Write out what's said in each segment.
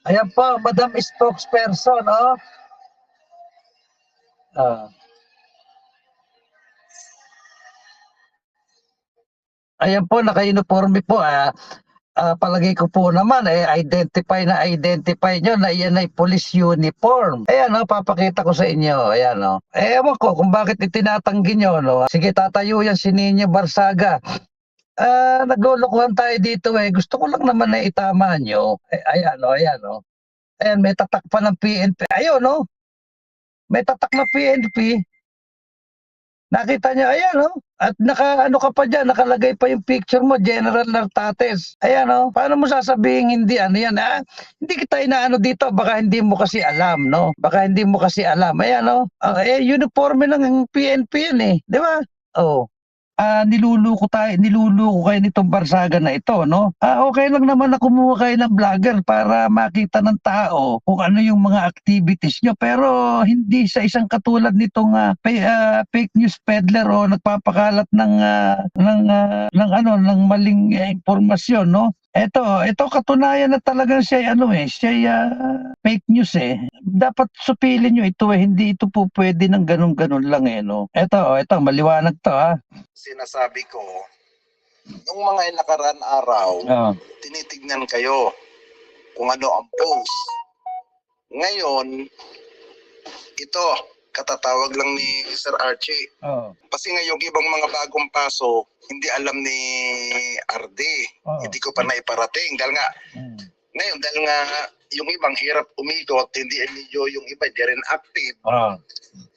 Ayan po, Madam Spokesperson, oh. Ah. Ayan po, naka-uniforme po. Palagay ko po naman, identify nyo na yan ay police uniform. Ayan, oh, papakita ko sa inyo. Ayan, oh. Ewan ko kung bakit itinatanggi nyo, no? Sige, tatayo yan si Nino Barsaga. Naglulukuhan tayo dito eh. Gusto ko lang naman na itama nyo. Ayan, oh, ayan, oh. Ayan, may tatak pa ng PNP. Ayun, oh. May tatak na PNP. Nakita niya, ayan, oh. At ano ka pa dyan, nakalagay pa yung picture mo, General Nartates. Ayan, oh. Paano mo sasabihin hindi, ano yan, hindi kita inaano dito, baka hindi mo kasi alam, no? Baka hindi mo kasi alam. Ayan, oh. Uniforme ng PNP yan eh. Di ba? Oh. Niluluko kayo nitong Barsaga na ito, no? Okay lang naman na kumuha kayo ng vlogger para makita ng tao kung ano yung mga activities nyo, pero hindi sa isang katulad nitong fake news peddler o nagpapakalat ng maling impormasyon, no? Ito katunayan na talagang siya fake news eh. Dapat supilin nyo ito eh, hindi ito po pwede ng ganun-ganun lang eh, no? Ito, maliwanag to Sinasabi ko, nung mga nakaraan araw, tinitignan kayo kung ano ang post. Ngayon, ito, katatawag lang ni Sir Archie. Kasi nga yung ibang mga bagong paso, hindi alam ni RD. Hindi ko pa naiparating. Dahil nga, ngayon, dahil nga yung ibang hirap umikot, hindi yung iba, di rin active.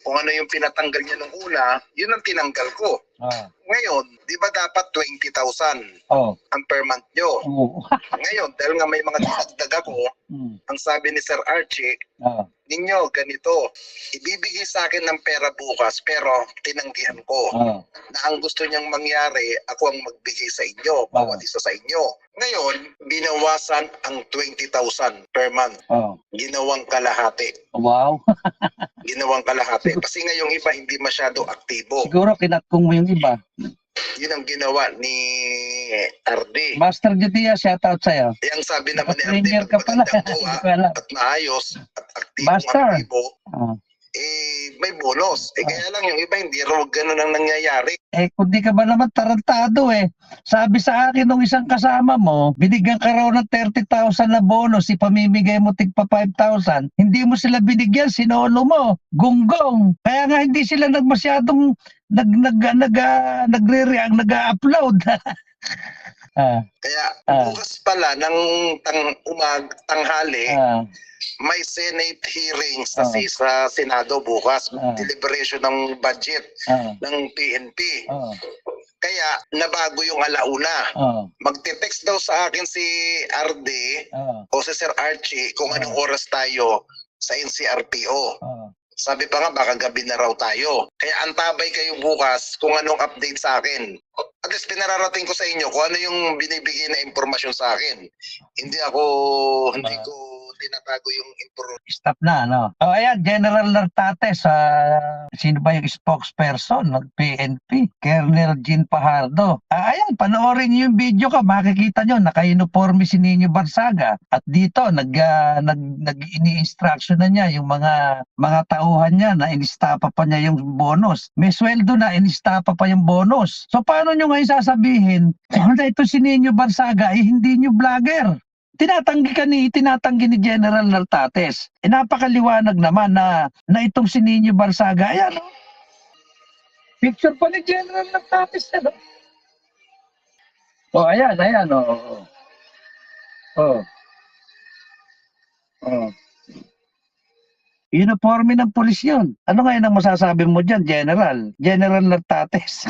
Kung ano yung pinatanggal niya nung una, yun ang tinanggal ko. Ngayon, di ba dapat 20,000 ang per month nyo? Ngayon, dahil nga may mga dinagdag ako, ang sabi ni Sir Archie, ninyo, ganito, ibibigay sa akin ng pera bukas, pero tinanggihan ko na ang gusto niyang mangyari, ako ang magbigay sa inyo, bawat isa sa inyo. Ngayon, binawasan ang 20,000 per month. Ginawang kalahati. Wow. Ginawang kalahati. Kasi nga yung iba hindi masyado aktibo. Siguro kinatkong mo yung iba. Yun ang ginawa ni RD. Master Judia, shout out sa'yo. Yang sabi naman ni RD, Premier ka pala. at maayos at aktibo, may bonus. Kaya lang yung iba hindi raw ganun ang nangyayari. Kung di ka ba naman tarantado eh. Sabi sa akin nung isang kasama mo, binigyan ka raw ng 30,000 na bonus, ipamimigay mo tigpa 5,000. Hindi mo sila binigyan, sinolo mo. Gunggong. Kaya nga hindi sila masyadong nagre-react, nag-upload. Kaya bukas pala ng tanghali, may Senate hearing sa Senado bukas, deliberation ng budget ng PNP. Kaya nabago yung alauna. Magte-text daw sa akin si RD o si Sir Archie kung anong oras tayo sa NCRPO. Sabi pa nga baka gabi na raw tayo. Kaya antabay kayo bukas kung anong update sa akin. At least pinararating ko sa inyo kung ano yung binibigay na impormasyon sa akin. Hindi ko tinatago yung information. Stop na, no? Ayan, General Nartates, sino ba yung spokesperson ng PNP? Colonel Jean Pajardo. Ayan, panoorin niyo yung video ka, makikita nyo, naka-uniforme si Nino Barsaga. At dito, ini-instruction na niya yung mga tauhan niya na inistapa pa niya yung bonus. May sweldo na, inistapa pa yung bonus. So, paano nyo ngayon sasabihin na ito si Nino Barsaga, hindi nyo vlogger? Tinatanggi ni General Nartates. Napakaliwanag naman na itong si Nino Barsaga, ayan o. Picture pa ni General Nartates, ano? Ayan o. Uniforme ng pulis yun. Ano ngayon ang masasabi mo dyan, General? General Nartates.